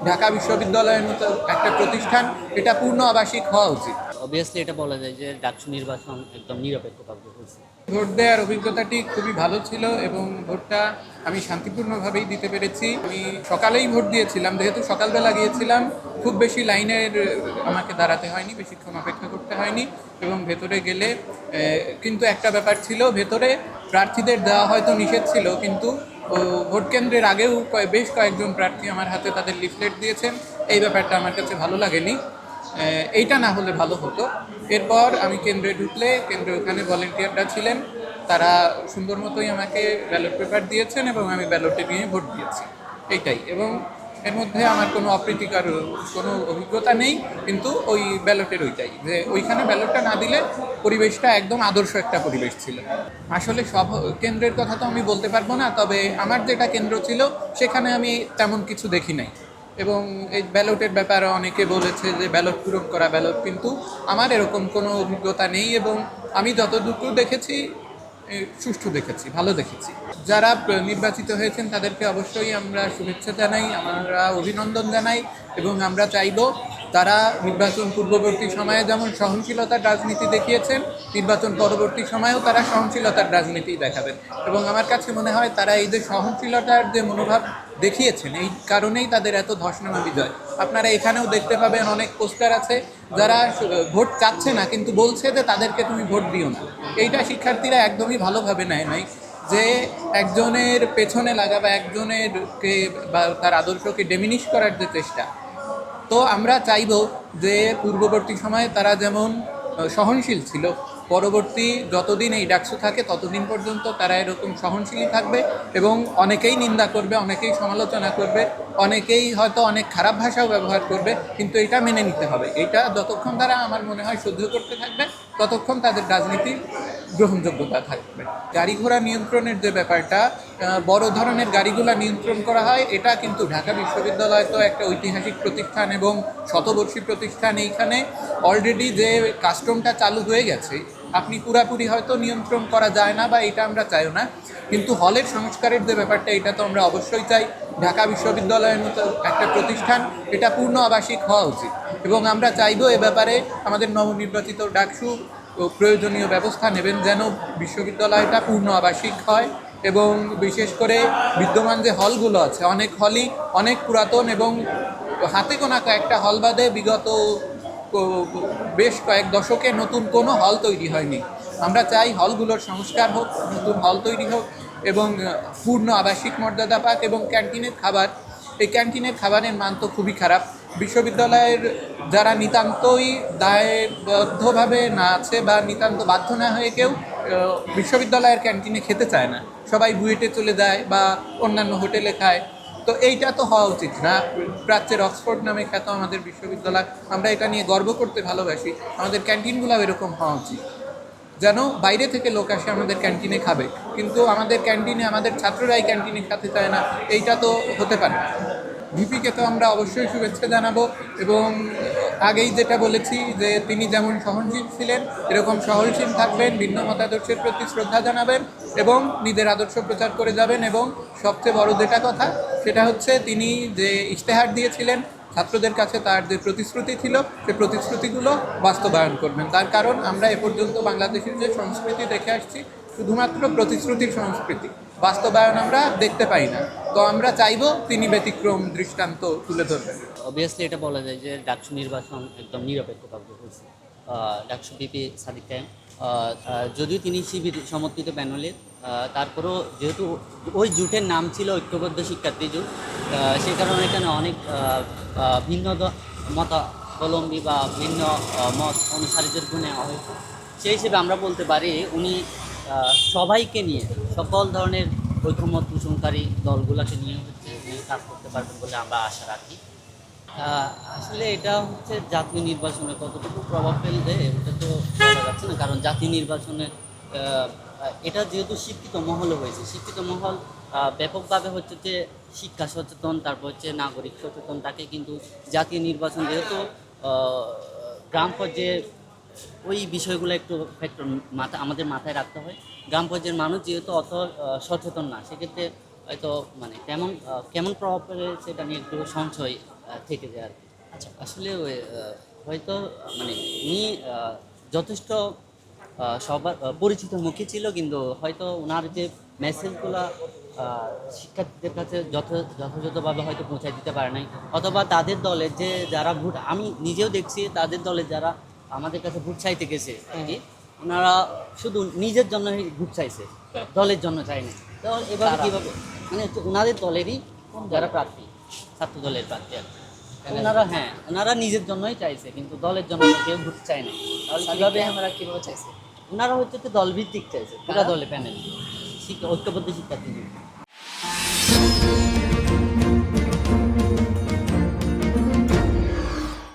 ঢাকা বিশ্ববিদ্যালয়ের মতো একটা প্রতিষ্ঠান এটা পূর্ণ আবাসিক হওয়া উচিত। অবভিয়াসলি এটা বলা যায় যে ডাকসু নির্বাচন একদম নিরপেক্ষভাবে হয়েছে। ভোট দেওয়ার অভিজ্ঞতাটি খুবই ভালো ছিল এবং ভোটটা আমি শান্তিপূর্ণভাবেই দিতে পেরেছি। আমি সকালেই ভোট দিয়েছিলাম, যেহেতু সকালবেলা গিয়েছিলাম খুব বেশি লাইনের আমাকে দাঁড়াতে হয়নি, বেশিক্ষণ অপেক্ষা করতে হয়নি এবং ভেতরে গেলে কিন্তু একটা ব্যাপার ছিল, ভেতরে প্রার্থীদের দেওয়া হয়তো নিষেধ ছিল, কিন্তু ভোট কেন্দ্রের আগেও বেশ কয়েকজন প্রার্থী আমার হাতে তাদের লিফলেট দিয়েছেন। এই ব্যাপারটা আমার কাছে ভালো লাগেনি, এইটা না হলে ভালো হতো। এরপর আমি কেন্দ্রে ঢুকলে কেন্দ্রে ওখানে ভলেন্টিয়াররা ছিলেন, তারা সুন্দর মতোই আমাকে ব্যালট পেপার দিয়েছেন এবং আমি ব্যালটে নিয়ে ভোট দিয়েছি, এইটাই। এবং এর মধ্যে আমার কোনো অপ্রীতিকর কোনো অভিজ্ঞতা নেই, কিন্তু ওই ব্যালটের ওইটাই যে ওইখানে ব্যালটটা না দিলে পরিবেশটা একদম আদর্শ একটা পরিবেশ ছিল। আসলে সব কেন্দ্রের কথা তো আমি বলতে পারবো না, তবে আমার যেটা কেন্দ্র ছিল সেখানে আমি তেমন কিছু দেখি নাই। এবং এই ব্যালটের ব্যাপারে অনেকে বলেছে যে ব্যালট পূরণ করা ব্যালট, কিন্তু আমার এরকম কোনো অভিজ্ঞতা নেই এবং আমি যতটুকু দেখেছি সুষ্ঠু দেখেছি, ভালো দেখেছি। যারা নির্বাচিত হয়েছেন তাদেরকে অবশ্যই আমরা শুভেচ্ছা জানাই, আমরা অভিনন্দন জানাই এবং আমরা চাইব তারা নির্বাচন পূর্ববর্তী সময়ে যেমন সহনশীলতার রাজনীতি দেখিয়েছেন, নির্বাচন পরবর্তী সময়েও তারা সহনশীলতার রাজনীতি দেখাবেন। এবং আমার কাছে মনে হয় তারা এই যে সহনশীলতার যে মনোভাব দেখিয়েছেন, এই কারণেই তাদের এত ধসনামা বিজয়। আপনারা এখানেও দেখতে পাবেন অনেক পোস্টার আছে যারা ভোট চাচ্ছে না কিন্তু বলছে যে তাদেরকে তুমি ভোট দিও না। এইটা শিক্ষার্থীরা একদমই ভালোভাবে নেয় নাই, যে একজনের পেছনে লাগা বা একজনেরকে বা তার আদর্শকে ডেমিনিশ করার যে চেষ্টা। তো আমরা চাইব যে পূর্ববর্তী সময়ে তারা যেমন সহনশীল ছিল, পরবর্তী যতদিন এই ডাকসু থাকে ততদিন পর্যন্ত তারা এরকম সহনশীলই থাকবে এবং অনেকেই নিন্দা করবে, অনেকেই সমালোচনা করবে, অনেকেই হয়তো অনেক খারাপ ভাষাও ব্যবহার করবে, কিন্তু এটা মেনে নিতে হবে। এটা যতক্ষণ তারা আমার মনে হয় সহ্য করতে থাকবে ততক্ষণ তাদের রাজনীতি গ্রহণযোগ্যতা থাকবে। গাড়ি ঘোড়া নিয়ন্ত্রণের যে ব্যাপারটা, বড় ধরনের গাড়িগুলা নিয়ন্ত্রণ করা হয়, এটা কিন্তু ঢাকা বিশ্ববিদ্যালয় তো একটা ঐতিহাসিক প্রতিষ্ঠান এবং শতবর্ষী প্রতিষ্ঠান। এইখানে অলরেডি যে কাস্টমটা চালু হয়ে গেছে, আপনি পুরাপুরি হয়তো নিয়ন্ত্রণ করা যায় না বা এটা আমরা চাইও না, কিন্তু হলের সংস্কারের যে ব্যাপারটা এটা তো আমরা অবশ্যই চাই। ঢাকা বিশ্ববিদ্যালয়ের মতো একটা প্রতিষ্ঠান এটা পূর্ণ আবাসিক হওয়া উচিত এবং আমরা চাইবো এ ব্যাপারে আমাদের নবনির্বাচিত ডাকসু প্রয়োজনীয় ব্যবস্থা নেবেন যেন বিশ্ববিদ্যালয়টা পূর্ণ আবাসিক হয়। এবং বিশেষ করে বিদ্যমান যে হলগুলো আছে, অনেক হলই অনেক পুরাতন এবং হাতে গোনা কয়েকটা হল বাদে বিগত বেশ কয়েক দশকে নতুন কোনো হল তৈরি হয়নি। আমরা চাই হলগুলোর সংস্কার হোক, নতুন হল তৈরি হোক এবং পূর্ণ আবাসিক মর্যাদা পাক। এবং ক্যান্টিনের খাবার, এই ক্যান্টিনের খাবারের মান তো খুবই খারাপ। বিশ্ববিদ্যালয়ের যারা নিতান্তই দায়বদ্ধভাবে না আছে বা নিতান্ত বাধ্য না হয়ে কেউ বিশ্ববিদ্যালয়ের ক্যান্টিনে খেতে চায় না, সবাই বুয়েটে চলে যায় বা অন্যান্য হোটেলে খায়। তো এইটা তো হওয়া উচিত না। প্রাচ্যের অক্সফোর্ড নামে খ্যাত আমাদের বিশ্ববিদ্যালয়, আমরা এটা নিয়ে গর্ব করতে ভালোবাসি। আমাদের ক্যান্টিনগুলো এরকম হওয়া উচিত, যেন বাইরে থেকে লোক আসে আমাদের ক্যান্টিনে খাবে, কিন্তু আমাদের ক্যান্টিনে আমাদের ছাত্ররাই ক্যান্টিনে খেতে চায় না, এইটা তো হতে পারে না। ভিপিকে তো আমরা অবশ্যই শুভেচ্ছা জানাবো এবং আগেই যেটা বলেছি যে তিনি যেমন সহনশীল ছিলেন এরকম সহনশীল থাকবেন, ভিন্ন মতাদর্শের প্রতি শ্রদ্ধা জানাবেন এবং নিজের আদর্শ প্রচার করে যাবেন। এবং সবচেয়ে বড় যেটা কথা সেটা হচ্ছে তিনি যে ইশতেহার দিয়েছিলেন ছাত্রদের কাছে, তার যে প্রতিশ্রুতি ছিল সে প্রতিশ্রুতিগুলো বাস্তবায়ন করবেন। তার কারণ আমরা এ পর্যন্ত বাংলাদেশের যে সংস্কৃতি দেখে আসছি শুধুমাত্র প্রতিশ্রুতির সংস্কৃতি, বাস্তবায়ন আমরা দেখতে পাই না। তো আমরা চাইব তিনি ব্যতিক্রম দৃষ্টান্ত তুলে ধরবেন। অবভিয়াসলি এটা বলা যায় যে ডাকসু নির্বাচন একদম নিরপেক্ষভাবে হয়েছে। ডাকসু বিপি সাদিক কায়েম, যদিও তিনি শিবির সমর্থিত প্যানেলের, তারপরেও যেহেতু ওই জোটের নাম ছিল ঐক্যবদ্ধ শিক্ষার্থী জোট, সেই কারণে এখানে অনেক ভিন্ন মতাবলম্বী বা ভিন্ন মত অনুসারীদের গুণে হয়েছে। সেই হিসেবে আমরা বলতে পারি উনি সবাইকে নিয়ে, সকল ধরনের ঐকমত্য পোষণকারী দলগুলোকে নিয়ে হচ্ছে উনি কাজ করতে পারবেন বলে আমরা আশা রাখি। আসলে এটা হচ্ছে জাতীয় নির্বাচনে কতটুকু প্রভাব ফেলবে এটা তো বলা যাচ্ছে না, কারণ জাতীয় নির্বাচনে এটা যেহেতু শিক্ষিত মহলে হয়েছে, শিক্ষিত মহল ব্যাপকভাবে হচ্ছে যে শিক্ষা সচেতন, তারপর হচ্ছে নাগরিক সচেতন, তাকে কিন্তু জাতীয় নির্বাচন যেহেতু গ্রাম পর্যায়ে ওই বিষয়গুলো একটু ফ্যাক্টর আমাদের মাথায় রাখতে হয়। গ্রাম পর্যায়ের মানুষ যেহেতু অত সচেতন না, সেক্ষেত্রে হয়তো মানে কেমন প্রভাব পড়ে সেটা নিয়ে একটু সংশয় থেকে যায় আর কি। আচ্ছা। আসলে ওই হয়তো মানে উনি যথেষ্ট সবার পরিচিত মুখী ছিল, কিন্তু হয়তো ওনার যে মেসেজগুলো শিক্ষার্থীদের কাছে যথাযথভাবে হয়তো পৌঁছায় দিতে পারে নাই, অথবা তাদের দলের যে যারা ভোট, আমি নিজেও দেখছি তাদের দলের যারা আমাদের কাছে ভোট চাইতে গেছে আর কি, ওনারা শুধু নিজের জন্যই ভোট চাইছে, দলের জন্য চায়নি। তো এভাবে কারা? কীভাবে, মানে হচ্ছে ওনাদের দলেরই যারা প্রার্থী, ছাত্র দলের প্রার্থী আর কি। ওনারা নিজের জন্যই চাইছে, কিন্তু দলের জন্য কেউ ভোট চায় না। তাহলে সাদিক কীভাবে কায়েম এরা কিভাবে চাইছে? ওনারা হচ্ছে দল ভিত্তিক চাইছে, পুরা কারা? দলে প্যানেল ঐক্যবদ্ধ শিক্ষার্থী।